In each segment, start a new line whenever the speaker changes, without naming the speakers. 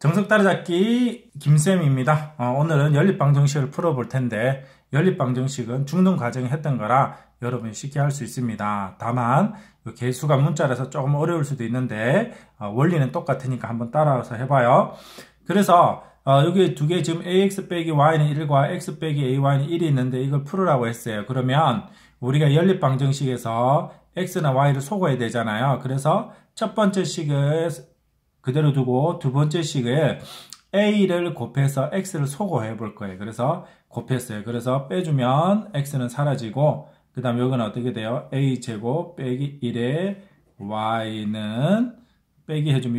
정석 따라잡기 김쌤입니다. 오늘은 연립방정식을 풀어볼 텐데 연립방정식은 중등 과정에 했던 거라 여러분이 쉽게 할 수 있습니다. 다만 개수가 문자라서 조금 어려울 수도 있는데 원리는 똑같으니까 한번 따라서 해봐요. 그래서 여기 두 개 지금 ax 빼기 y는 1과 x 빼기 ay는 1이 있는데 이걸 풀으라고 했어요. 그러면 우리가 연립방정식에서 x나 y를 소거해야 되잖아요. 그래서 첫 번째 식을 그대로 두고 두 번째 식에 a를 곱해서 x를 소거해 볼 거예요. 그래서 곱했어요. 그래서 빼주면 x는 사라지고 그 다음에 여기는 어떻게 돼요? a제곱 빼기 1에 y는 빼기 해주면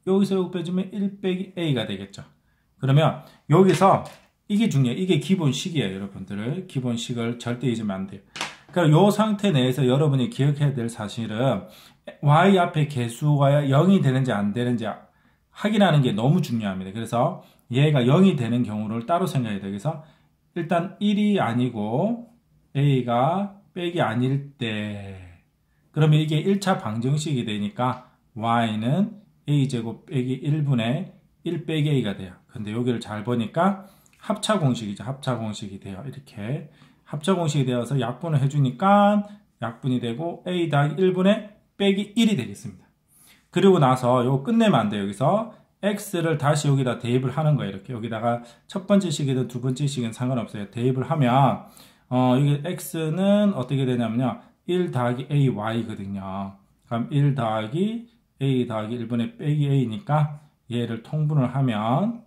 여기서 여기 빼주면 1 빼기 a가 되겠죠. 그러면 여기서 이게 중요해요. 이게 기본식이에요. 여러분들 기본식을 절대 잊으면 안 돼요. 그러니까 이 상태 내에서 여러분이 기억해야 될 사실은 y 앞에 개수가 0이 되는지 안 되는지 확인하는 게 너무 중요합니다. 그래서 얘가 0이 되는 경우를 따로 생각해야 돼요. 그래서 일단 1이 아니고 a가 빼기 아닐 때 그러면 이게 1차 방정식이 되니까 y는 a제곱 빼기 1분의 1 빼기 a가 돼요. 근데 여기를 잘 보니까 합차공식이죠. 합차공식이 돼요. 이렇게 합차공식이 되어서 약분을 해주니까 약분이 되고 a 더하기 1분의 빼기 1이 되겠습니다. 그리고 나서 이거 끝내면 안 돼요. 여기서 x를 다시 여기다 대입을 하는 거예요. 이렇게 여기다가 첫 번째 식이든 두 번째 식은 상관없어요. 대입을 하면 이게 x는 어떻게 되냐면요. 1 더하기 ay거든요. 그럼 1 더하기 a 더하기 1분의 빼기 a니까 얘를 통분을 하면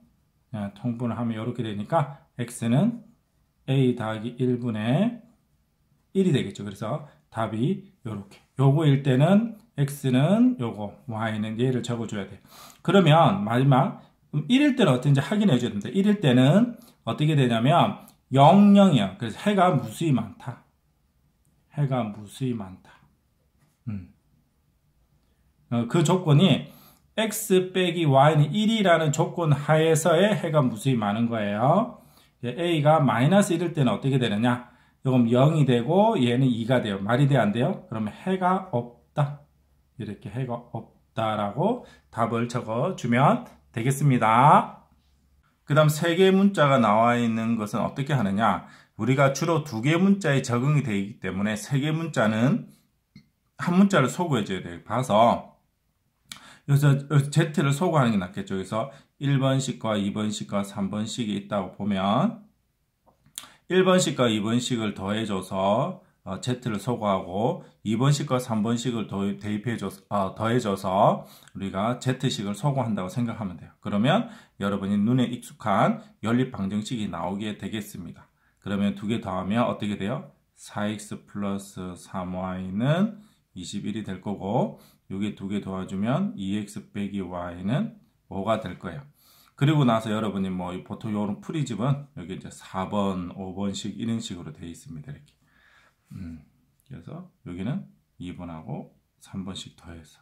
이렇게 되니까 x는 a 더하기 1분의 1이 되겠죠. 그래서 답이 요렇게. 요거일 때는 x는 요거, y는 얘를 적어줘야 돼요. 그러면 마지막 1일 때는 어떤지 확인해 줘야 됩니다. 1일 때는 어떻게 되냐면 0, 0이야. 그래서 해가 무수히 많다. 해가 무수히 많다. 그 조건이 x 빼기 y는 1이라는 조건 하에서의 해가 무수히 많은 거예요. a가 마이너스 1일 때는 어떻게 되느냐? 요금 0이 되고 얘는 2가 돼요. 말이 돼, 안 돼요? 그러면 해가 없다. 이렇게 해가 없다라고 답을 적어주면 되겠습니다. 그 다음 세 개의 문자가 나와 있는 것은 어떻게 하느냐? 우리가 주로 두 개의 문자에 적응이 되어 있기 때문에 세 개의 문자는 한 문자를 소거해줘야 돼요. 봐서 여기서 Z를 소거하는 게 낫겠죠. 그래서 1번식과 2번식과 3번식이 있다고 보면 1번식과 2번식을 더해줘서 Z를 소거하고 2번식과 3번식을 더해줘서 우리가 Z식을 소거한다고 생각하면 돼요. 그러면 여러분이 눈에 익숙한 연립방정식이 나오게 되겠습니다. 그러면 두 개 더하면 어떻게 돼요? 4x 플러스 3y는 21이 될 거고 여기 두 개 도와주면 2x 빼기 y는 5가 될 거예요. 그리고 나서 여러분이 보통 요런 풀이집은 여기 이제 4번, 5번씩 이런 식으로 되어 있습니다. 이렇게. 그래서 여기는 2번하고 3번씩 더해서.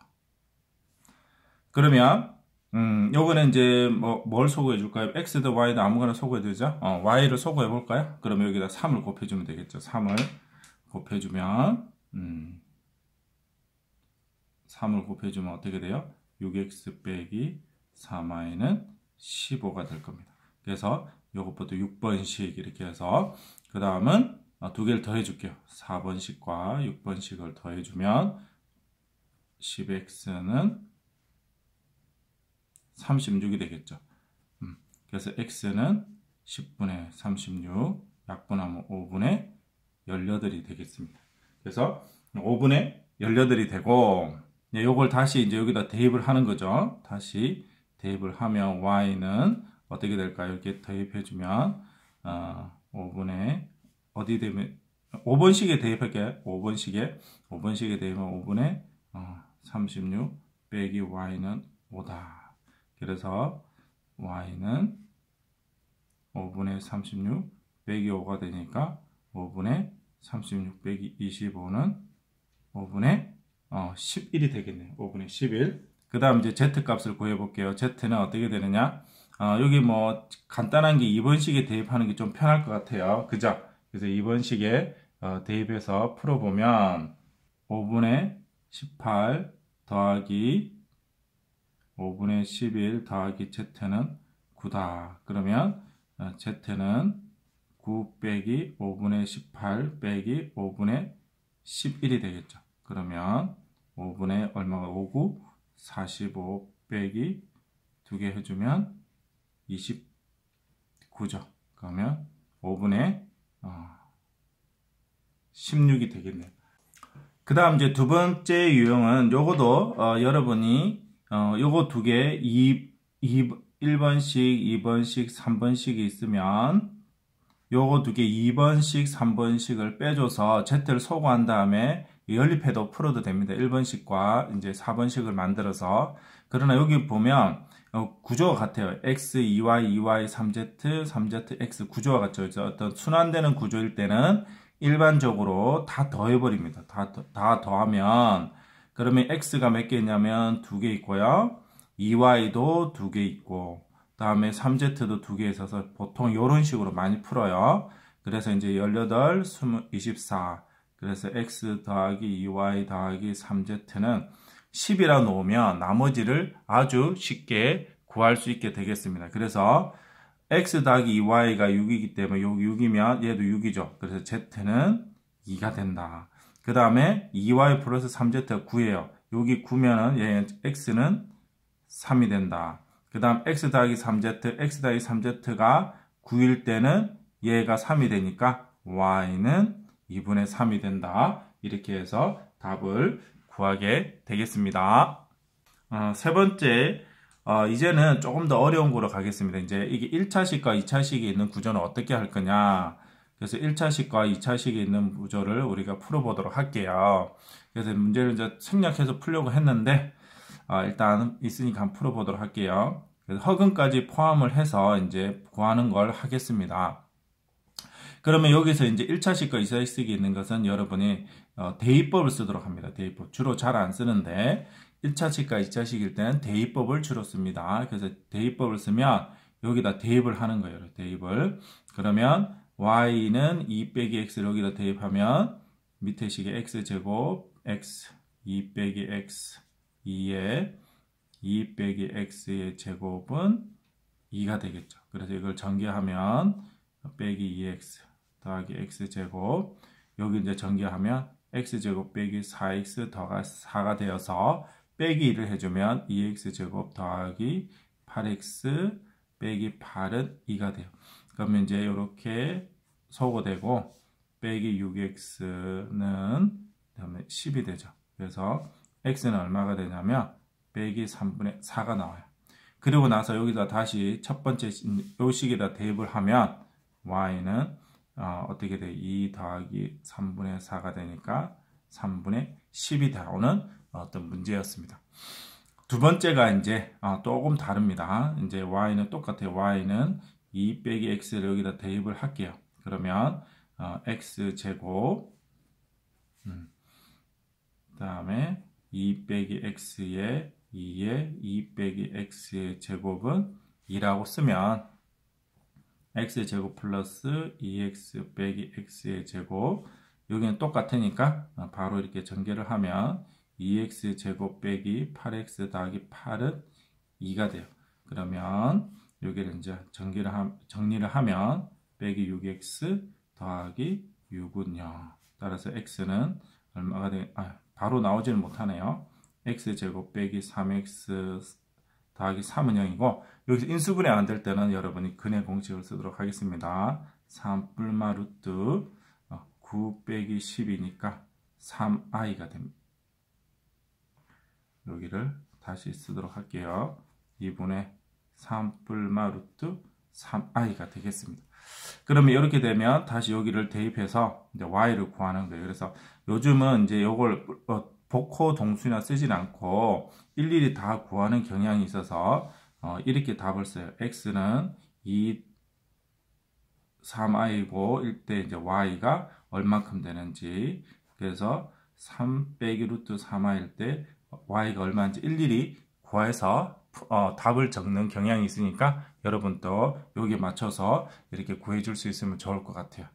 그러면 요거는 이제 뭘 소거해 줄까요? x도 y도 아무거나 소거해 되죠? y를 소거해 볼까요? 그러면 여기다 3을 곱해 주면 되겠죠. 3을 곱해 주면 3을 곱해주면 어떻게 돼요? 6x 빼기 3y는 15가 될 겁니다. 그래서 이것부터 6번씩 이렇게 해서 그 다음은 두 개를 더해 줄게요. 4번씩과 6번씩을 더해주면 10x는 36이 되겠죠. 그래서 x는 10분의 36 약분하면 5분의 18이 되겠습니다. 그래서 5분의 18이 되고 요걸 다시 이제 여기다 대입을 하는 거죠. 다시 대입을 하면 y는 어떻게 될까요? 이렇게 대입해주면 5분의 어디 대입 5번씩에 대입할게요. 5번씩에 대입하면 5분의 36 빼기 y는 5다. 그래서 y는 5분의 36 빼기 5가 되니까 5분의 36 빼기 25는 5분의 11이 되겠네요. 5분의 11. 그 다음 이제 Z 값을 구해볼게요. Z는 어떻게 되느냐? 여기 간단한 게 2번식에 대입하는 게 좀 편할 것 같아요. 그죠? 그래서 2번식에 대입해서 풀어보면 5분의 18 더하기 5분의 11 더하기 z는 9다. 그러면 z는 9 빼기 5분의 18 빼기 5분의 11이 되겠죠. 그러면 5분의 얼마가 59? 45 빼기 2개 해주면 29죠. 그러면 5분의 16이 되겠네요. 그 다음 이제 두 번째 유형은 요거도 여러분이 요거 두 개 1번씩, 2번씩, 3번씩이 있으면 요거 두 개 2번씩, 3번씩을 빼줘서 Z를 소거한 다음에 연립해도 풀어도 됩니다. 1번씩과 이제 4번씩을 만들어서. 그러나 여기 보면 구조가 같아요. X, 2Y, 2Y, 3Z, 3Z, X 구조가 같죠. 어떤 순환되는 구조일 때는 일반적으로 다 더해버립니다. 다 더하면 그러면 X가 몇 개 있냐면 2개 있고요. 2Y도 2개 있고 다음에 3Z도 2개 있어서 보통 이런 식으로 많이 풀어요. 그래서 이제 18, 20, 24 그래서 X 더하기 2Y 더하기 3Z는 10이라 놓으면 나머지를 아주 쉽게 구할 수 있게 되겠습니다. 그래서 X 더하기 2Y가 6이기 때문에 여기 6이면 얘도 6이죠. 그래서 Z는 2가 된다. 그 다음에 2Y 플러스 3Z가 9예요. 여기 9면은 얘 X는 3이 된다. 그 다음 X 더하기 3Z, X 더하기 3Z가 9일 때는 얘가 3이 되니까 Y는 2분의 3이 된다. 이렇게 해서 답을 구하게 되겠습니다. 세 번째, 이제는 조금 더 어려운 거로 가겠습니다. 이제 이게 1차식과 2차식이 있는 구조는 어떻게 할 거냐. 그래서 1차식과 2차식이 있는 구조를 우리가 풀어보도록 할게요. 그래서 문제를 이제 생략해서 풀려고 했는데, 일단 있으니까 한번 풀어보도록 할게요. 그래서 허근까지 포함을 해서 이제 구하는 걸 하겠습니다. 그러면 여기서 이제 1차식과 2차식이 있는 것은 여러분이 대입법을 쓰도록 합니다. 대입법. 주로 잘 안 쓰는데 1차식과 2차식일 때는 대입법을 주로 씁니다. 그래서 대입법을 쓰면 여기다 대입을 하는 거예요. 대입을. 그러면 y는 2 빼기 x를 여기다 대입하면 밑에 식의 x제곱 x 2 빼기 x 2에 2 빼기 x의 제곱은 2가 되겠죠. 그래서 이걸 전개하면 빼기 2x 더하기 x제곱 여기 이제 전개하면 x제곱 빼기 4x 더가 4가 되어서 빼기 1을 해주면 2x제곱 더하기 8x 빼기 8은 2가 돼요. 그러면 이제 이렇게 소거되고 빼기 6x는 그다음에 10이 되죠. 그래서 x는 얼마가 되냐면 빼기 3분의 4가 나와요. 그리고 나서 여기다 다시 첫 번째 요 식에다 대입을 하면 y는 어떻게 돼? 2 더하기 3분의 4가 되니까 3분의 10이 나오는 어떤 문제였습니다. 두 번째가 이제 조금 다릅니다. 이제 y는 똑같아요. y는 2 빼기 x를 여기다 대입을 할게요. 그러면 x제곱 그 다음에 2 빼기 x의 2에 2 빼기 x의 제곱은 2라고 쓰면 x제곱 플러스 2x 빼기 x의 제곱 여기는 똑같으니까 바로 이렇게 전개를 하면 2x제곱 빼기 8x 더하기 8은 2가 돼요. 그러면 여기를 이제 정리를 하면 빼기 6x 더하기 6은 0. 따라서 x는 얼마가 바로 나오지는 못하네요. x제곱 빼기 3x 더하기 3은 0이고 여기서 인수분해 안 될 때는 여러분이 근의 공식을 쓰도록 하겠습니다. 3 뿔마 루트 9 빼기 10이니까 3i가 됩니다. 여기를 다시 쓰도록 할게요. 2분의 3 뿔마 루트 3i가 되겠습니다. 그러면 이렇게 되면 다시 여기를 대입해서 이제 y를 구하는 거예요. 그래서 요즘은 이제 이걸 복호 동수나 쓰진 않고 일일이 다 구하는 경향이 있어서 이렇게 답을 써요. x는 2, 3i고 이때 이제 y가 얼마큼 되는지 그래서 3 빼기 루트 3i일 때 y가 얼마인지 일일이 구해서 답을 적는 경향이 있으니까 여러분도 여기에 맞춰서 이렇게 구해줄 수 있으면 좋을 것 같아요.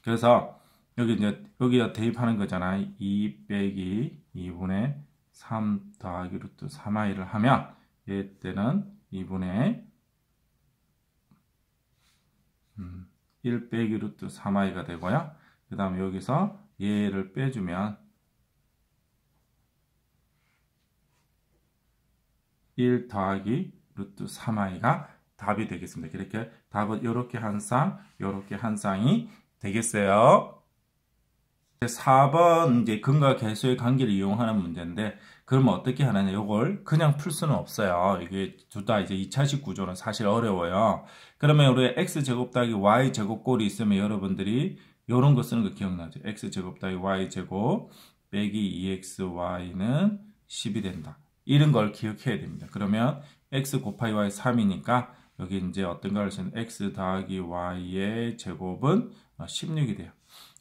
그래서 여기 이제 여기다 대입하는 거잖아요. 2 빼기 2분의 3 더하기 루트 3i를 하면 얘 때는 2분의 1 빼기 루트 3i가 되고요. 그 다음에 여기서 얘를 빼주면 1 더하기 루트 3i가 답이 되겠습니다. 이렇게 답은 이렇게 한 쌍, 이렇게 한 쌍이 되겠어요. 4번 이제 근과 계수의 관계를 이용하는 문제인데, 그러면 어떻게 하느냐? 이걸 그냥 풀 수는 없어요. 이게 둘 다 이제 2차식 구조는 사실 어려워요. 그러면 우리 x제곱 더하기 y제곱 꼴이 있으면 여러분들이 이런 거 쓰는 거 기억나죠? x제곱 더하기 y제곱 빼기 2xy는 10이 된다. 이런 걸 기억해야 됩니다. 그러면 x 곱하기 y 3이니까 여기 이제 어떤 걸 쓰는 x 더하기 y의 제곱은 16이 돼요.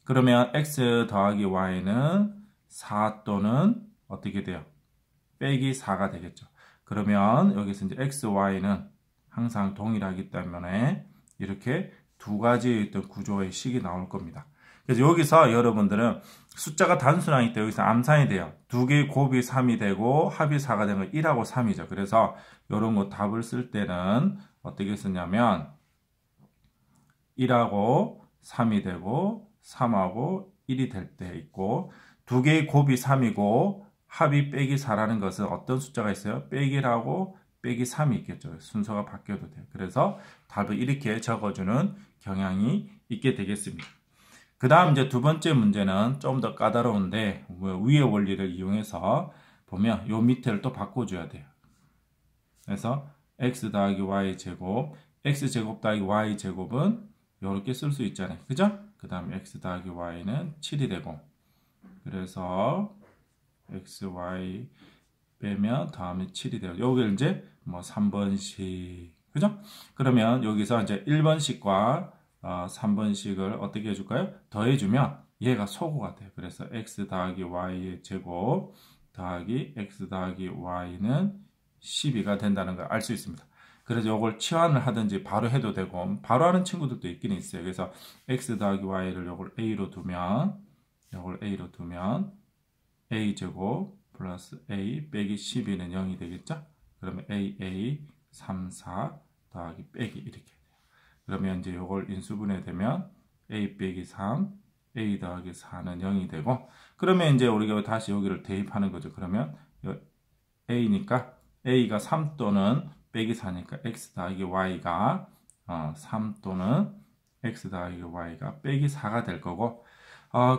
그러면 x 더하기 y는 4 또는 어떻게 돼요? 빼기 4가 되겠죠. 그러면 여기서 이제 x, y는 항상 동일하기 때문에 이렇게 두 가지의 어떤 구조의 식이 나올 겁니다. 그래서 여기서 여러분들은 숫자가 단순하기 때문에 여기서 암산이 돼요. 두 개의 곱이 3이 되고 합이 4가 되는 건 1하고 3이죠. 그래서 이런 거 답을 쓸 때는 어떻게 쓰냐면 1하고 3이 되고 3하고 1이 될 때 있고, 두 개의 곱이 3이고 합이 빼기 4라는 것은 어떤 숫자가 있어요? 빼기 1하고 빼기 3이 있겠죠. 순서가 바뀌어도 돼요. 그래서 답을 이렇게 적어주는 경향이 있게 되겠습니다. 그 다음 이제 두 번째 문제는 좀 더 까다로운데, 위의 원리를 이용해서 보면 요 밑에를 또 바꿔줘야 돼요. 그래서 x 더하기 y 제곱, x 제곱 더하기 y 제곱은 이렇게 쓸 수 있잖아요. 그죠? 그 다음에 x 더하기 y는 7이 되고, 그래서 x, y 빼면 다음에 7이 돼요. 여기를 이제 뭐 3번씩, 그죠? 그러면 여기서 이제 1번씩과 3번씩을 어떻게 해줄까요? 더해주면 얘가 소구가 돼요. 그래서 x 더하기 y의 제곱 더하기 x 더하기 y는 12가 된다는 걸 알 수 있습니다. 그래서 이걸 치환을 하든지 바로 해도 되고, 바로 하는 친구들도 있긴 있어요. 그래서 x 더하기 y를 이걸 a로 두면, a제곱 플러스 a 빼기 12는 0이 되겠죠? 그러면 a 3, 4 더하기 빼기 이렇게 돼요. 그러면 이제 이걸 인수분해 되면 a 빼기 3, a 더하기 4는 0이 되고, 그러면 이제 우리가 다시 여기를 대입하는 거죠. 그러면 a니까 a가 3 또는 빼기 4니까 x 더하기 y가 3 또는 x 더하기 y가 빼기 4가 될 거고,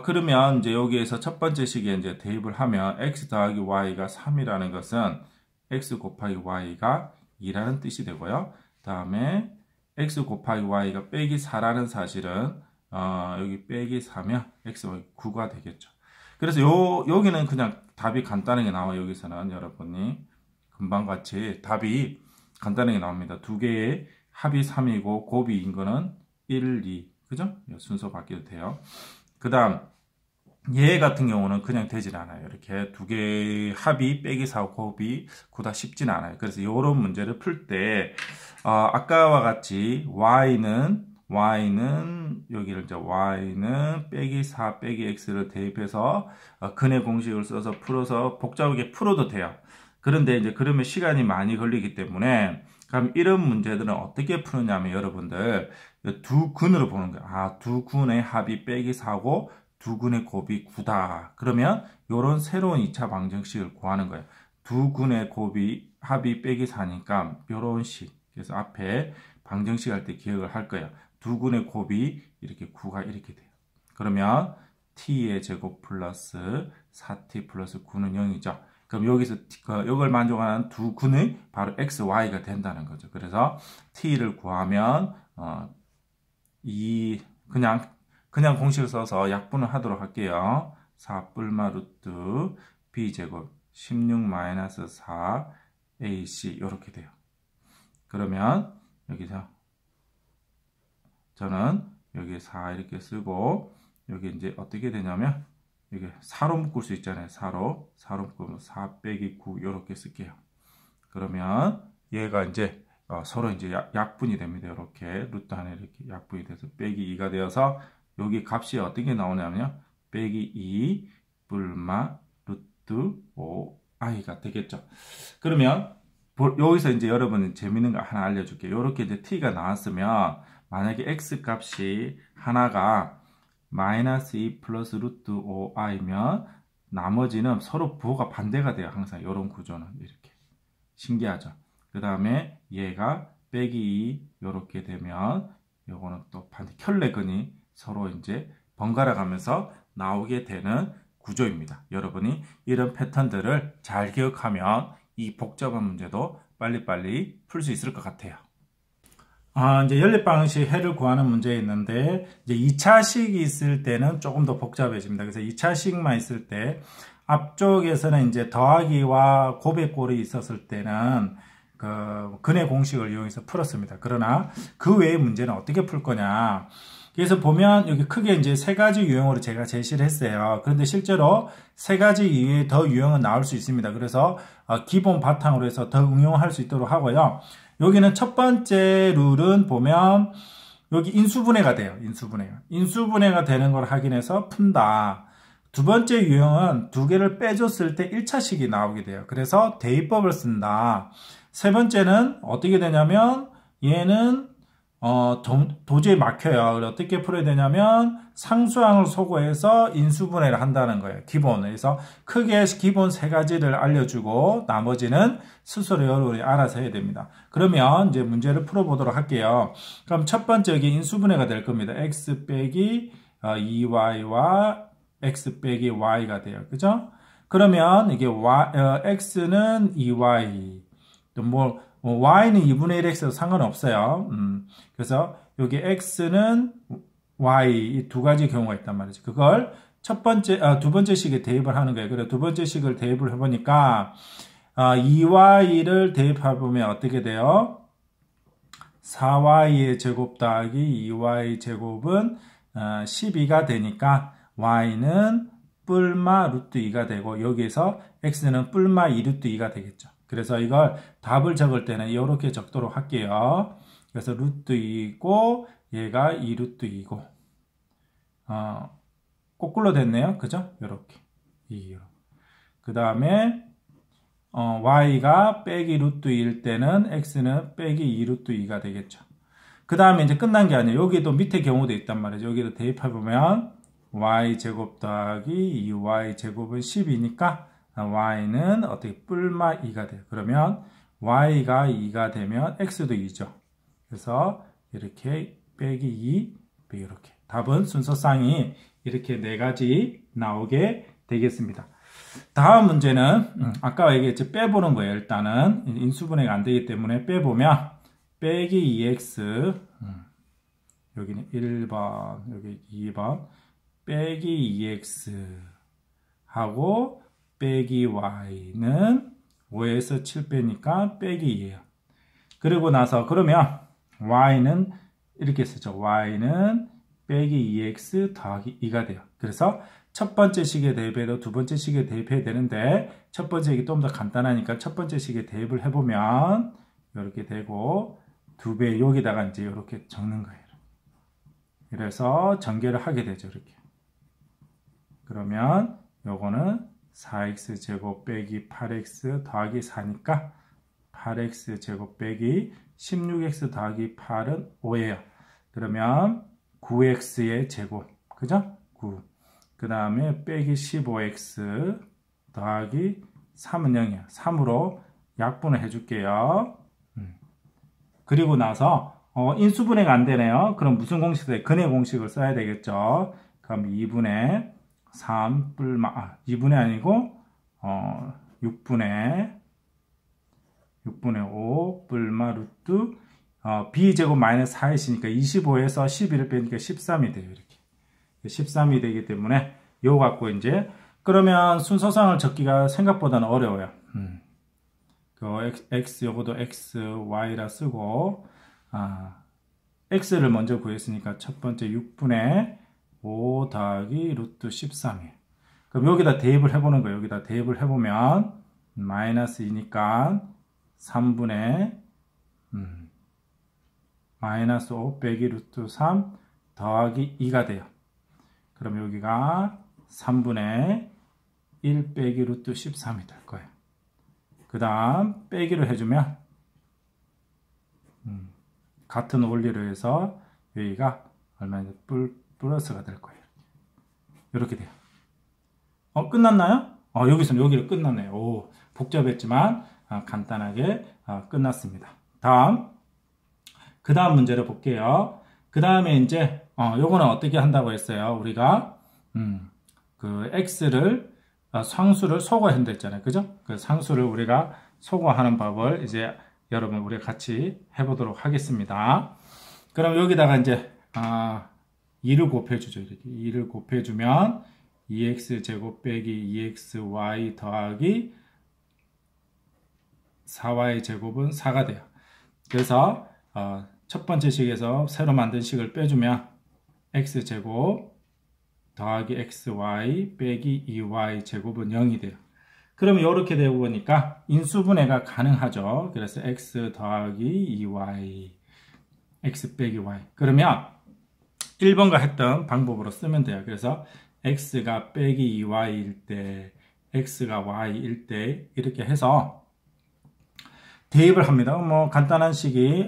그러면 이제 여기에서 첫 번째 식에 이제 대입을 하면 x 더하기 y가 3이라는 것은 x 곱하기 y가 2라는 뜻이 되고요. 다음에 x 곱하기 y가 빼기 4라는 사실은 여기 빼기 4면 x가 9가 되겠죠. 그래서 여기는 그냥 답이 간단하게 나와요. 여기서는 여러분이 금방 같이 답이 간단하게 나옵니다. 두 개의 합이 3이고 곱이 인 거는 1, 2. 그죠? 순서 바뀌어도 돼요. 그 다음, 얘 같은 경우는 그냥 되질 않아요. 이렇게 두 개의 합이 빼기 4, 곱이 9다 쉽진 않아요. 그래서 이런 문제를 풀 때, 아까와 같이 y는 여기를 이제 y는 빼기 4 빼기 x를 대입해서 근의 공식을 써서 풀어서 복잡하게 풀어도 돼요. 그런데 이제 그러면 시간이 많이 걸리기 때문에, 그럼 이런 문제들은 어떻게 푸느냐면 여러분들 두 근으로 보는 거예요. 두 근의 합이 빼기 4고 두 근의 곱이 9다. 그러면 이런 새로운 2차 방정식을 구하는 거예요. 두 근의 곱이 합이 빼기 4니까 이런 식. 그래서 앞에 방정식 할 때 기억을 할 거예요. 두 근의 곱이 이렇게 9가 이렇게 돼요. 그러면 t의 제곱 플러스 4t 플러스 9는 0이죠. 그럼 여기서 이걸 만족하는 두 근의 바로 x, y가 된다는 거죠. 그래서 t를 구하면 그냥 공식을 써서 약분을 하도록 할게요. 4 뿔마 루트 b제곱 16 마이너스 4 ac 이렇게 돼요. 그러면 여기서 저는 여기 4 이렇게 쓰고, 여기 이제 어떻게 되냐면 이게 4로 묶을 수 있잖아요. 4로 묶으면 4 빼기 9 이렇게 쓸게요. 그러면 얘가 이제 서로 이제 약분이 됩니다. 이렇게 루트 안에 이렇게 약분이 돼서 빼기 2가 되어서 여기 값이 어떻게 나오냐면요. 빼기 2 뿔마 루트 5i가 되겠죠. 그러면 여기서 이제 여러분 재밌는 거 하나 알려줄게요. 이렇게 이제 t가 나왔으면 만약에 x 값이 하나가 마이너스 2 플러스 루트 5i면 나머지는 서로 부호가 반대가 돼요. 항상 이런 구조는 이렇게 신기하죠. 그 다음에 얘가 빼기 2 이렇게 되면 요거는 또 반대 켤레근이 서로 이제 번갈아 가면서 나오게 되는 구조입니다. 여러분이 이런 패턴들을 잘 기억하면 이 복잡한 문제도 빨리빨리 풀 수 있을 것 같아요. 이제 연립방식 해를 구하는 문제 있는데, 이제 2차식이 있을 때는 조금 더 복잡해집니다. 그래서 2차식만 있을 때, 앞쪽에서는 이제 더하기와 곱의 꼴이 있었을 때는, 근의 공식을 이용해서 풀었습니다. 그러나, 그 외의 문제는 어떻게 풀 거냐. 그래서 보면, 여기 크게 이제 세 가지 유형으로 제가 제시를 했어요. 그런데 실제로 세 가지 이외에 더 유형은 나올 수 있습니다. 그래서, 기본 바탕으로 해서 더 응용할 수 있도록 하고요. 여기는 첫 번째 룰은 보면 여기 인수분해가 돼요. 인수분해가 되는 걸 확인해서 푼다. 두 번째 유형은 두 개를 빼줬을 때 1차식이 나오게 돼요. 그래서 대입법을 쓴다. 세 번째는 어떻게 되냐면 얘는 도저히 막혀요. 그래서 어떻게 풀어야 되냐면 상수항을 소거해서 인수분해를 한다는 거예요. 기본에서 크게 기본 세 가지를 알려주고 나머지는 스스로 여러분이 알아서 해야 됩니다. 그러면 이제 문제를 풀어보도록 할게요. 그럼 첫 번째 여기 인수분해가 될 겁니다. x 빼기 2y와 x 빼기 y가 돼요. 그죠? 그러면 이게 x는 2y 또 y는 2분의 1x도 상관없어요. 그래서 여기 x는 y 이 두 가지 경우가 있단 말이죠. 그걸 두 번째 식에 대입을 하는 거예요. 그래서 두 번째 식을 대입을 해보니까 2y를 대입해보면 어떻게 돼요? 4y의 제곱 더하기 2y 제곱은 12가 되니까 y는 뿔마 루트 2가 되고 여기에서 x는 뿔마 2 루트 2가 되겠죠. 그래서 이걸 답을 적을 때는 이렇게 적도록 할게요. 그래서 루트 2이고 얘가 2 루트 2고 거꾸로 됐네요. 그죠? 이렇게 2. 그 다음에 y가 빼기 루트 2일 때는 x는 빼기 2 루트 2가 되겠죠. 그 다음에 이제 끝난 게 아니에요. 여기도 밑에 경우도 있단 말이죠. 여기도 대입해보면 y 제곱 더하기 2y 제곱은 10이니까 y는 어떻게 뿔마 2가 돼요. 그러면 y가 2가 되면 x도 2죠. 그래서 이렇게 빼기 2, 이렇게. 답은 순서상이 이렇게 네 가지 나오게 되겠습니다. 다음 문제는 아까 얘기했지 빼보는 거예요. 일단은 인수분해가 안 되기 때문에 빼보면 빼기 2x 여기는 1번 여기 2번 빼기 2x 하고 빼기 y는 5에서 7 빼니까 빼기 2예요. 그리고 나서 그러면 y는 이렇게 쓰죠. y는 빼기 2x 더하기 2가 돼요. 그래서 첫 번째 식에 대입해도 두 번째 식에 대입해야 되는데 첫 번째 식이 좀 더 간단하니까 첫 번째 식에 대입을 해보면 이렇게 되고 2배 여기다가 이제 이렇게 적는 거예요. 그래서 전개를 하게 되죠. 이렇게. 그러면 요거는 4x 제곱 빼기 8x 더하기 4니까 8x 제곱 빼기 16x 더하기 8은 5예요. 그러면 9x의 제곱, 그죠? 9. 그 다음에 빼기 15x 더하기 3은 0이에요. 3으로 약분을 해줄게요. 그리고 나서 인수분해가 안 되네요. 그럼 무슨 공식 써요? 근의 공식을 써야 되겠죠. 그럼 2분의 3 뿔마 2분의 아니고 6분의 5 뿔마 루트 b제곱 마이너스 4이니까 25에서 12를 빼니까 13이 돼요. 이렇게 13이 되기 때문에 요거 갖고 이제 그러면 순서상을 적기가 생각보다는 어려워요. x 요거도 x, y라 쓰고 x를 먼저 구했으니까 첫 번째 6분의 5 더하기 루트 13이에요. 그럼 여기다 대입을 해보는 거예요. 여기다 대입을 해보면 마이너스 2니까 3분의 마이너스 5 빼기 루트 3 더하기 2가 돼요. 그럼 여기가 3분의 1 빼기 루트 13이 될 거예요. 그 다음 빼기로 해주면 같은 원리로 해서 여기가 얼마인지 플러스가 될 거예요. 이렇게 돼요. 끝났나요? 여기서는 여기를 끝났네요. 오, 복잡했지만 간단하게 끝났습니다. 그 다음 문제를 볼게요. 그 다음에 이제 요거는 어떻게 한다고 했어요? 우리가 그 x를 상수를 소거한다 했잖아요. 그죠? 그 상수를 우리가 소거하는 법을 이제 여러분 우리 같이 해보도록 하겠습니다. 그럼 여기다가 이제 2를 곱해주죠. 이렇게 2를 곱해주면 2x제곱 빼기 2xy 더하기 4y 제곱은 4가 돼요. 그래서 첫 번째 식에서 새로 만든 식을 빼주면 x제곱 더하기 xy 빼기 2y 제곱은 0이 돼요. 그러면 이렇게 되고 보니까 인수분해가 가능하죠. 그래서 x 더하기 2y x 빼기 y. 그러면 1번과 했던 방법으로 쓰면 돼요. 그래서 x가 빼기 2y일 때 x가 y일 때 이렇게 해서 대입을 합니다. 뭐 간단한 식이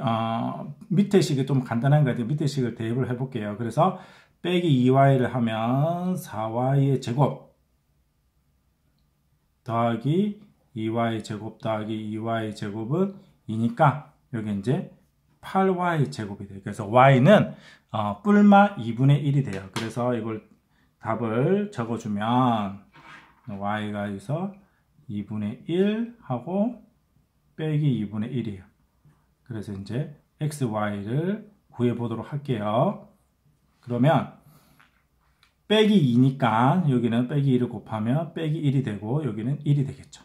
밑에 식이 좀 간단한 거 같아요. 밑에 식을 대입을 해볼게요. 그래서 빼기 2y를 하면 4y의 제곱 더하기 2y 제곱 더하기 2y 제곱은 2니까 여기 이제 8y 제곱이 돼요. 그래서 y는 뿔마 2분의 1이 돼요. 그래서 이걸 답을 적어주면 y가 여기서 2분의 1 하고 빼기 2분의 1이에요. 그래서 이제 x, y를 구해 보도록 할게요. 그러면 빼기 2니까 여기는 빼기 2를 곱하면 빼기 1이 되고 여기는 1이 되겠죠.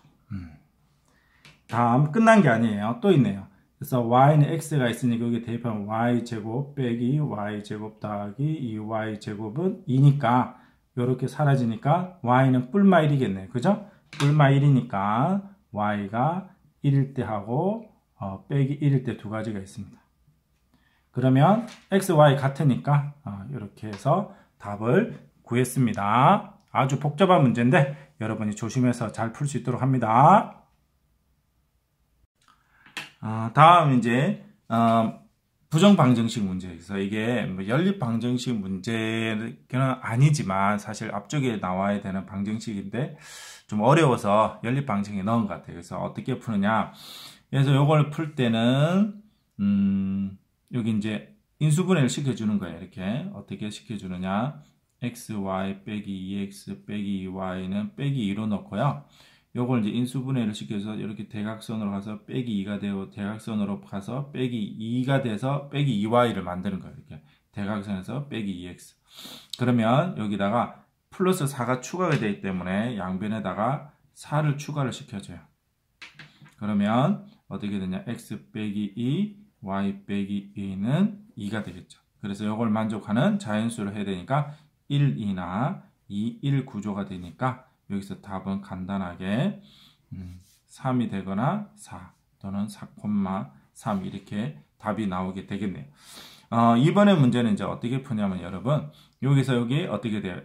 다음 끝난 게 아니에요. 또 있네요. 그래서 y는 x가 있으니까 여기 대입하면 y제곱 빼기 y제곱 더하기 2y제곱은 2니까 이렇게 사라지니까 y는 뿔마 1이겠네요. 그죠? 뿔마 1이니까 y가 1일 때 하고 빼기 1일 때 두 가지가 있습니다. 그러면 x, y 같으니까 이렇게 해서 답을 구했습니다. 아주 복잡한 문제인데 여러분이 조심해서 잘 풀 수 있도록 합니다. 다음 이제 부정방정식 문제에서 이게 뭐 연립방정식 문제는 아니지만 사실 앞쪽에 나와야 되는 방정식인데 좀 어려워서 연립방정식에 넣은 것 같아요. 그래서 어떻게 푸느냐. 그래서 이걸 풀 때는 여기 이제 인수분해를 시켜주는 거예요. 이렇게 어떻게 시켜주느냐. x, y 빼기 2x 빼기 2y는 빼기 2로 넣고요. 요걸 이제 인수분해를 시켜서 이렇게 대각선으로 가서 빼기 2가 되고 대각선으로 가서 빼기 2가 돼서 빼기 2y를 만드는 거예요. 이렇게 대각선에서 빼기 2x. 그러면 여기다가 플러스 4가 추가가 되기 때문에 양변에다가 4를 추가를 시켜줘요. 그러면 어떻게 되냐. x 빼기 2, y 빼기 2는 2가 되겠죠. 그래서 이걸 만족하는 자연수를 해야 되니까 1, 2나 2, 1 구조가 되니까 여기서 답은 간단하게 3이 되거나 4 또는 4,3 이렇게 답이 나오게 되겠네요. 이번에 문제는 이제 어떻게 푸냐면 여러분 여기서 여기 어떻게 돼요?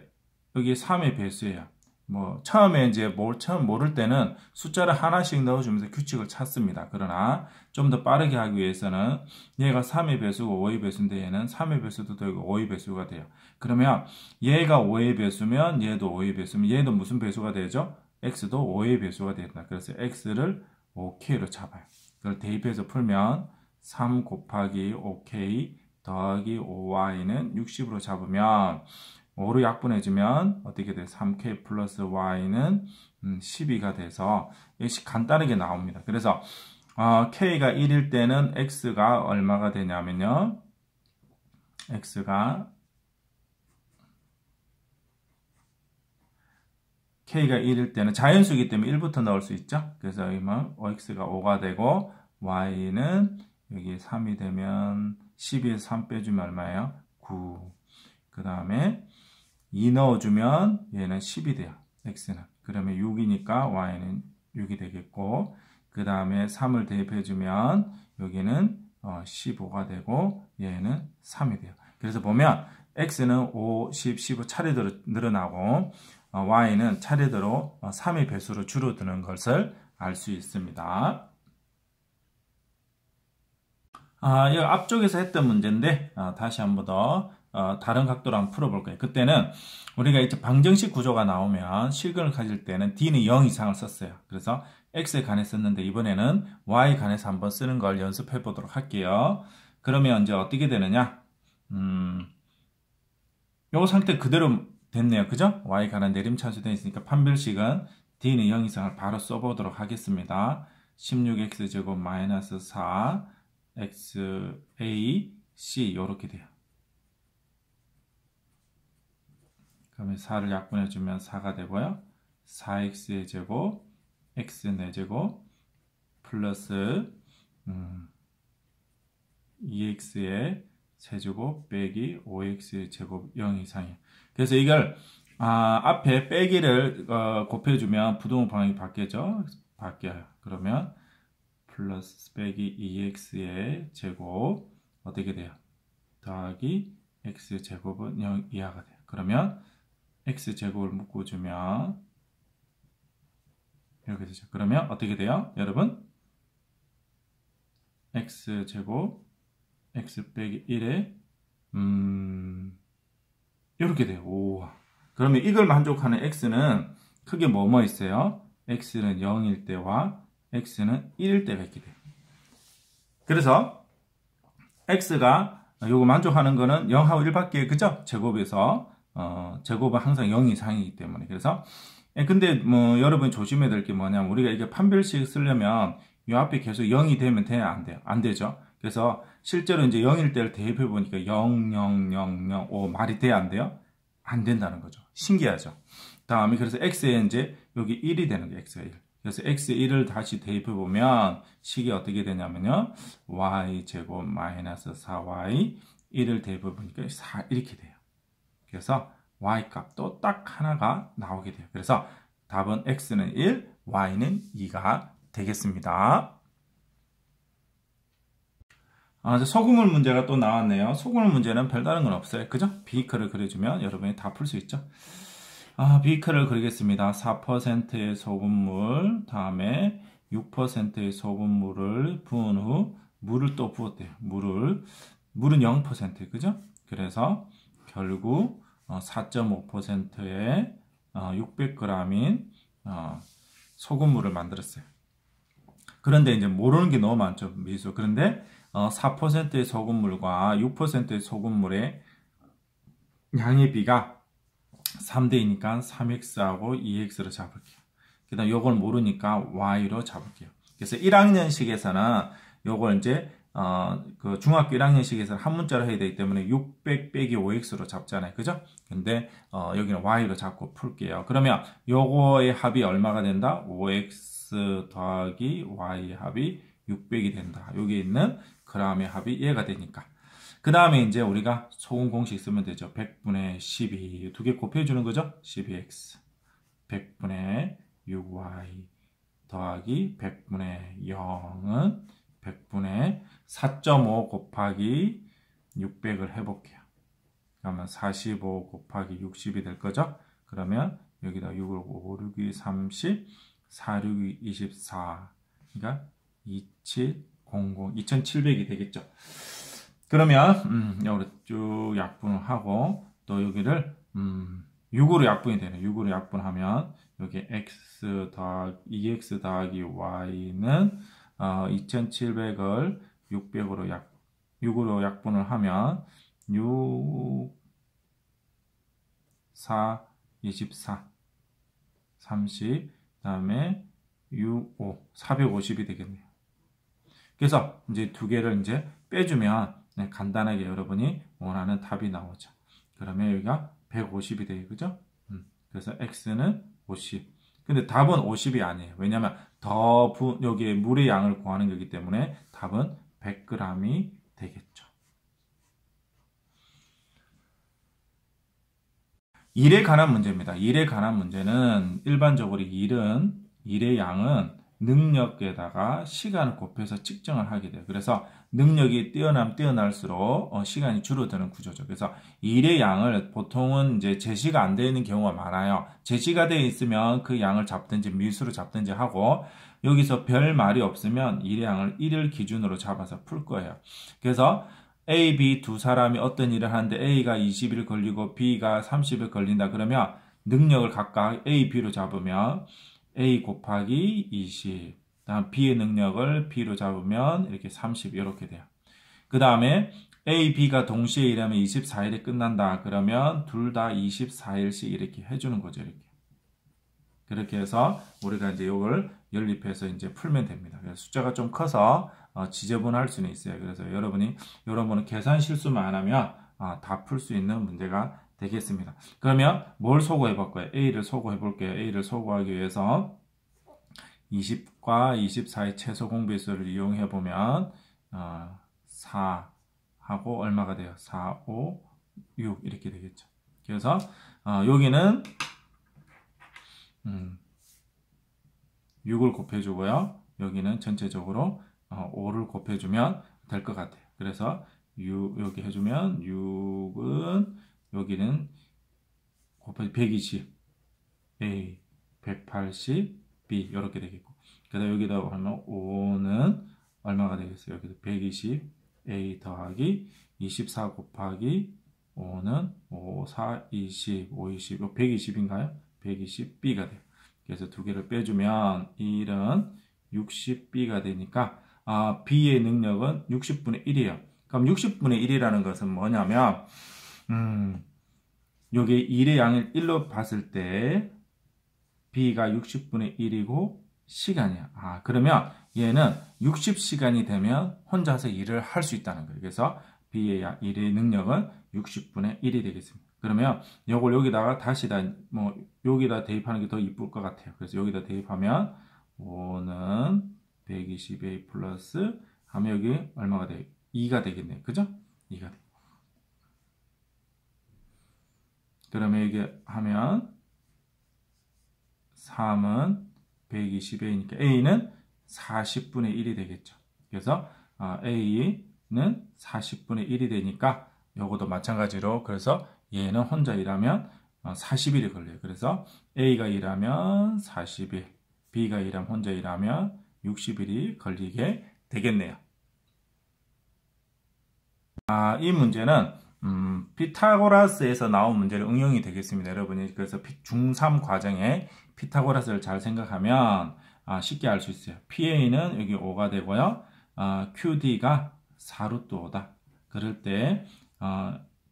여기 3의 배수예요. 뭐 처음에 이제 처음 모를 때는 숫자를 하나씩 넣어주면서 규칙을 찾습니다. 그러나 좀 더 빠르게 하기 위해서는 얘가 3의 배수고 5의 배수인데 얘는 3의 배수도 되고 5의 배수가 돼요. 그러면 얘가 5의 배수면 얘도 5의 배수면 얘도 무슨 배수가 되죠? x도 5의 배수가 된다. 그래서 x를 5k로 잡아요. 그걸 대입해서 풀면 3 곱하기 5k 더하기 5y는 60으로 잡으면 5로 약분해주면 어떻게 돼요? 3k 플러스 y는 12가 돼서 역시 간단하게 나옵니다. 그래서 k가 1일 때는 x가 얼마가 되냐면요. k가 1일 때는 자연수이기 때문에 1부터 넣을 수 있죠. 그래서 여기만 x가 5가 되고 y는 여기 3이 되면 12에서 3 빼주면 얼마예요? 9. 그 다음에 2 넣어주면 얘는 10이 돼요. x는. 그러면 6이니까 y는 6이 되겠고 그 다음에 3을 대입해주면 여기는 15가 되고 얘는 3이 돼요. 그래서 보면 x는 5, 10, 15 차례대로 늘어나고 y는 차례대로 3의 배수로 줄어드는 것을 알 수 있습니다. 이 앞쪽에서 했던 문제인데 다시 한번 더 다른 각도로 한번 풀어볼 거예요. 그때는 우리가 이제 방정식 구조가 나오면 실근을 가질 때는 D는 0 이상을 썼어요. 그래서 X에 관해 썼는데 이번에는 Y에 관해서 한번 쓰는 걸 연습해 보도록 할게요. 그러면 이제 어떻게 되느냐? 요 상태 그대로 됐네요. 그죠? Y에 관한 내림차수 되어 있으니까 판별식은 D는 0 이상을 바로 써보도록 하겠습니다. 16X제곱 마이너스 4 X, A, C 이렇게 돼요. 그러면 4를 약분해주면 4가 되고요. 4X의 제곱, X 4제곱, 플러스 2X의 세제곱 빼기 5X의 제곱 0 이상이에요. 그래서 이걸 앞에 빼기를 곱해주면 부동호 방향이 바뀌어요. 그러면 플러스 빼기 2x의 제곱 어떻게 돼요? 더하기 x제곱은 0 이하가 돼요. 그러면 x제곱을 묶어주면 이렇게 되죠. 그러면 어떻게 돼요? 여러분 x제곱 x 빼기 1에 이렇게 돼요. 오. 그러면 이걸 만족하는 x는 크게 뭐뭐 있어요? x는 0일 때와 x는 1일 때가 있게 돼요. 그래서 x가 요거 만족하는 거는 0하고 1밖에 그죠? 제곱에서 제곱은 항상 0 이상이기 때문에. 그래서 근데 뭐 여러분 조심해야 될 게 뭐냐면 우리가 이게 판별식 쓰려면 요 앞에 계속 0이 되면 돼요? 안 돼요? 안 되죠. 그래서 실제로 이제 0일 때를 대입해 보니까 0, 0, 0, 0, 5 말이 돼야 안 돼요? 안 된다는 거죠. 신기하죠. 다음에 그래서 x에 이제 여기 1이 되는 거예요. x가 1. 그래서 x1을 다시 대입해 보면 식이 어떻게 되냐면요. y제곱 마이너스 4y 1을 대입해 보니까 4 이렇게 돼요. 그래서 y 값도 딱 하나가 나오게 돼요. 그래서 답은 x는 1, y는 2가 되겠습니다. 소금물 문제가 또 나왔네요. 소금물 문제는 별다른 건 없어요. 그죠? 비커를 그려주면 여러분이 다 풀 수 있죠. 비커를 그리겠습니다. 4%의 소금물, 다음에 6%의 소금물을 부은 후 물을 또 부었대요. 물은 0%, 그죠? 그래서 결국 4.5%의 600g인 소금물을 만들었어요. 그런데 이제 모르는 게 너무 많죠, 미수. 그런데 4%의 소금물과 6%의 소금물의 양의 비가 3대이니까 3x하고 2x로 잡을게요. 그 다음 요걸 모르니까 y로 잡을게요. 그래서 1학년식에서는 요걸 이제 그 중학교 1학년식에서는 한 문자로 해야 되기 때문에 600 빼기 5x로 잡잖아요. 그죠? 근데 여기는 y로 잡고 풀게요. 그러면 요거의 합이 얼마가 된다? 5x 더하기 y의 합이 600이 된다. 여기 있는 g의 합이 얘가 되니까. 그 다음에 이제 우리가 소금 공식 쓰면 되죠. 100분의 12. 두 개 곱해주는 거죠. 12x. 100분의 6y 더하기 100분의 0은 100분의 4.5 곱하기 600을 해볼게요. 그러면 45 곱하기 60이 될 거죠. 그러면 여기다 6을 5, 6이 30, 4, 6이 24. 그러니까 2700, 2700이 되겠죠. 그러면 여기를 쭉 약분을 하고 또 여기를 6으로 약분이 되네. 6으로 약분하면 여기 x 더하기 2x 더하기 y는 2700을 600으로 약분을 하면 6, 4, 24, 30, 그 다음에 6, 5, 450이 되겠네요. 그래서 이제 두 개를 이제 빼주면 간단하게 여러분이 원하는 답이 나오죠. 그러면 여기가 150이 돼요. 그죠? 그래서 x는 50. 근데 답은 50이 아니에요. 왜냐면 여기에 물의 양을 구하는 거기 때문에 답은 100g이 되겠죠. 일에 관한 문제입니다. 일에 관한 문제는 일반적으로 일의 양은 능력에다가 시간을 곱해서 측정을 하게 돼요. 그래서 능력이 뛰어날수록 시간이 줄어드는 구조죠. 그래서 일의 양을 보통은 이제 제시가 안 되어 있는 경우가 많아요. 제시가 되어 있으면 그 양을 잡든지 밀수로 잡든지 하고, 여기서 별 말이 없으면 일의 양을 1을 기준으로 잡아서 풀 거예요. 그래서 A, B 두 사람이 어떤 일을 하는데 A가 20일 걸리고 B가 30일 걸린다 그러면 능력을 각각 A, B로 잡으면 A 곱하기 20, 다음 B의 능력을 B로 잡으면 이렇게 30 이렇게 돼요. 그 다음에 A, B가 동시에 일하면 24일에 끝난다 그러면 둘 다 24일씩 이렇게 해주는 거죠. 이렇게. 그렇게 해서 우리가 이제 이걸 연립해서 이제 풀면 됩니다. 그래서 숫자가 좀 커서 지저분할 수는 있어요. 그래서 여러분은 계산 실수만 안 하면 다 풀 수 있는 문제가 되겠습니다. 그러면 뭘 소거해 볼 거예요? A를 소거해 볼게요. A를 소거하기 위해서 20과 24의 최소 공배수를 이용해 보면 4하고 얼마가 돼요? 4, 5, 6 이렇게 되겠죠. 그래서 여기는 6을 곱해주고요. 여기는 전체적으로 5를 곱해주면 될 것 같아요. 그래서 여기 해주면 6은 여기는 곱하기 120, A, 180, B 이렇게 되겠고, 그다음 여기다 하면 5는 얼마가 되겠어요? 여기도 120, A 더하기 24 곱하기 5는 5, 4, 20, 5, 20, 120인가요? 120B가 돼요. 그래서 두 개를 빼주면 1은 60B가 되니까 B의 능력은 60분의 1이에요. 그럼 60분의 1이라는 것은 뭐냐면 여기 1의 양을 1로 봤을 때 B가 60분의 1이고 시간이야. 그러면 얘는 60시간이 되면 혼자서 일을 할 수 있다는 거예요. 그래서 B의 일의 능력은 60분의 1이 되겠습니다. 그러면 이걸 여기다가 여기다 대입하는 게 더 이쁠 것 같아요. 그래서 여기다 대입하면 5는 120A 플러스 하면 여기 얼마가 돼요? 2가 되겠네요. 그죠? 2가 돼요. 그러면 이게 하면 3은 120A니까 A는 40분의 1이 되겠죠. 그래서 A는 40분의 1이 되니까 요것도 마찬가지로 그래서 얘는 혼자 일하면 40일이 걸려요. 그래서 A가 일하면 40일, B가 일하면 혼자 일하면 60일이 걸리게 되겠네요. 이 문제는 피타고라스에서 나온 문제를 응용이 되겠습니다. 여러분이 그래서 중3 과정에 피타고라스를 잘 생각하면 쉽게 알 수 있어요. PA는 여기 5가 되고요. QD가 4루트 5다. 그럴 때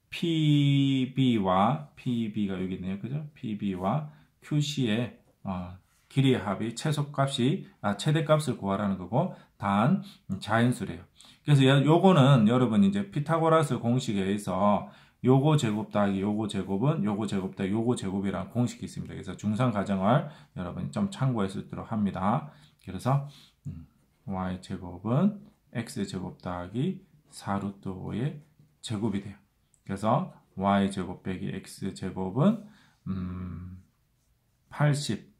PB가 여기 있네요. 그죠? PB와 QC의 길이의 합이 최대값을 구하라는 거고, 단 자연수래요. 그래서 요거는 여러분 이제 피타고라스 공식에 의해서 요거 제곱 더하기 요거 제곱은 요거 제곱 더하기 요거 제곱이라는 공식이 있습니다. 그래서 중3 과정을 여러분이 좀 참고할 수 있도록 합니다. 그래서 y 제곱은 x 제곱 더하기 4루트 5의 제곱이 돼요. 그래서 y 제곱 빼기 x 제곱은 80,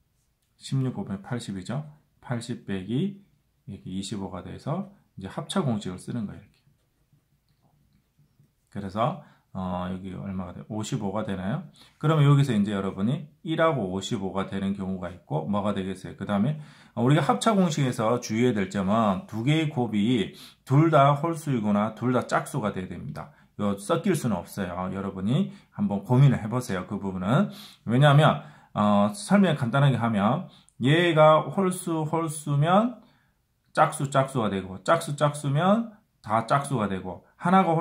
16 곱하기 80이죠. 80 빼기 25가 돼서 이제 합차 공식을 쓰는 거예요. 이렇게. 그래서 여기 얼마가 돼요? 55가 되나요? 그러면 여기서 이제 여러분이 1하고 55가 되는 경우가 있고 뭐가 되겠어요? 그 다음에 우리가 합차 공식에서 주의해야 될 점은 두 개의 곱이 둘 다 홀수이거나 둘 다 짝수가 돼야 됩니다. 이거 섞일 수는 없어요. 여러분이 한번 고민을 해보세요. 그 부분은. 왜냐하면 설명 간단하게 하면 얘가 홀수면 짝수가 되고 짝수면 다 짝수가 되고 하나가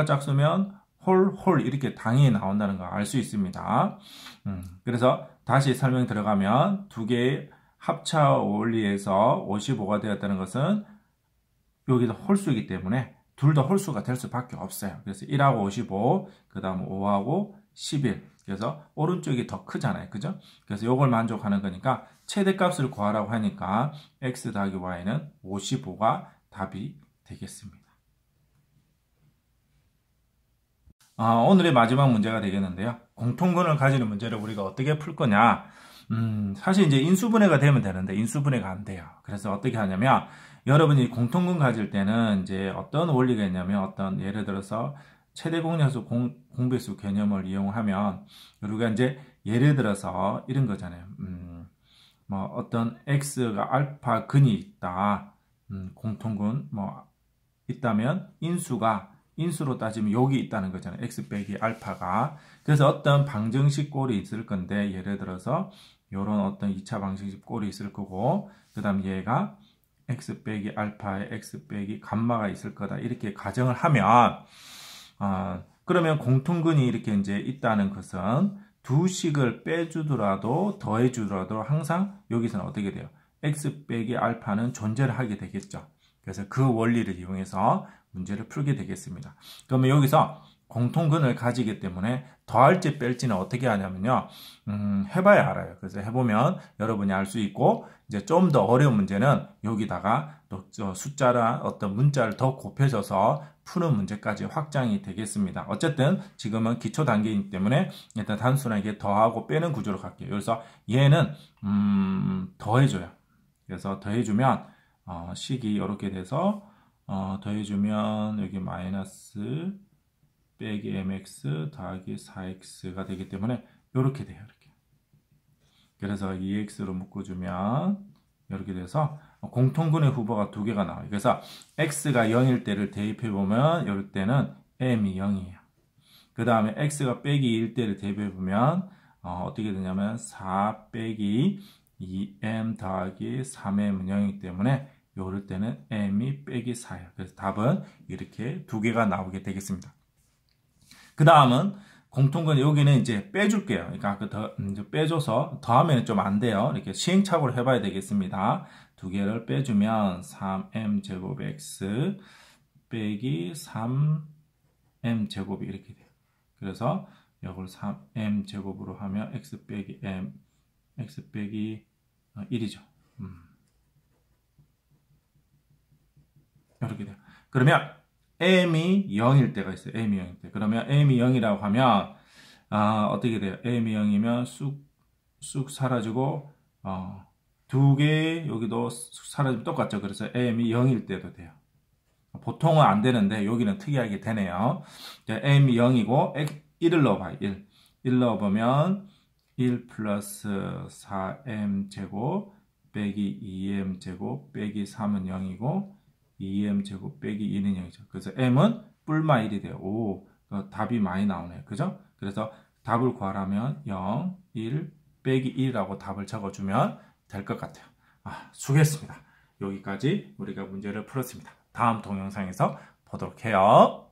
짝수면 홀 이렇게 당연히 나온다는 거 알 수 있습니다. 그래서 다시 설명 들어가면 두 개의 합차 원리에서 55가 되었다는 것은 여기도 홀수이기 때문에 둘 다 홀수가 될 수밖에 없어요. 그래서 1하고 55, 그 다음 5하고 11. 그래서 오른쪽이 더 크잖아요. 그죠? 그래서 이걸 만족하는 거니까 최대값을 구하라고 하니까 x 더하기 y는 55가 답이 되겠습니다. 오늘의 마지막 문제가 되겠는데요. 공통근을 가지는 문제를 우리가 어떻게 풀 거냐? 사실 이제 인수분해가 되면 되는데 인수분해가 안 돼요. 그래서 어떻게 하냐면 여러분이 공통분 가질 때는 이제 어떤 원리가 있냐면 어떤 예를 들어서 최대 공약수 공배수 개념을 이용하면 우리가 이제 예를 들어서 이런 거잖아요. 뭐 어떤 x가 알파 근이 있다. 공통분 뭐 있다면 인수로 따지면 여기 있다는 거잖아요. x 빼기 알파가. 그래서 어떤 방정식 꼴이 있을 건데 예를 들어서 이런 어떤 2차 방정식 꼴이 있을 거고 그 다음 얘가 x 빼기 알파에 x 빼기 감마가 있을 거다. 이렇게 가정을 하면 그러면 공통근이 이렇게 이제 있다는 것은 두 식을 빼주더라도 더해주더라도 항상 여기서는 어떻게 돼요? x 빼기 알파는 존재를 하게 되겠죠. 그래서 그 원리를 이용해서 문제를 풀게 되겠습니다. 그러면 여기서 공통근을 가지기 때문에 더할지 뺄지는 어떻게 하냐면요. 해봐야 알아요. 그래서 해보면 여러분이 알 수 있고 이제 좀 더 어려운 문제는 여기다가 또 숫자나 어떤 문자를 더 곱해줘서 푸는 문제까지 확장이 되겠습니다. 어쨌든 지금은 기초 단계이기 때문에 일단 단순하게 더하고 빼는 구조로 갈게요. 그래서 얘는 더해줘요. 그래서 더해주면 식이 이렇게 돼서 더해주면 여기 마이너스 빼기 mx 더하기 4x가 되기 때문에 이렇게 돼요. 이렇게. 그래서 2x로 묶어주면 이렇게 돼서 공통근의 후보가 두 개가 나와요. 그래서 x가 0일 때를 대입해보면 이럴 때는 m이 0이에요. 그 다음에 x가 빼기 1일 때를 대입해보면 어떻게 되냐면 4 빼기 2m 더하기 3m은 0이기 때문에 이럴 때는 m이 빼기 4예요. 그래서 답은 이렇게 두 개가 나오게 되겠습니다. 그 다음은 공통근 여기는 이제 빼줄게요. 그러니까 이제 빼줘서 더하면 좀 안 돼요. 이렇게 시행착오를 해봐야 되겠습니다. 두 개를 빼주면 3m 제곱 x 빼기 3m 제곱이 이렇게 돼요. 그래서 이걸 3m 제곱으로 하면 x 빼기 m x 빼기 1이죠. 이렇게 돼요. 그러면 m이 0일 때가 있어요. m이 0일 때. 그러면 m이 0이라고 하면 어떻게 돼요? m이 0이면 쑥 사라지고 두 개 여기도 사라지면 똑같죠. 그래서 m이 0일 때도 돼요. 보통은 안 되는데 여기는 특이하게 되네요. m이 0이고 1을 넣어봐요. 1 넣어보면 1 플러스 4m 제곱 빼기 2m 제곱 빼기 3은 0이고 2m 제곱 빼기 2는 0이죠. 그래서 m은 뿔마 1이 돼요. 오, 답이 많이 나오네요. 그죠? 그래서 답을 구하라면 0, 1, 빼기 1이라고 답을 적어주면 될 것 같아요. 수고했습니다. 여기까지 우리가 문제를 풀었습니다. 다음 동영상에서 보도록 해요.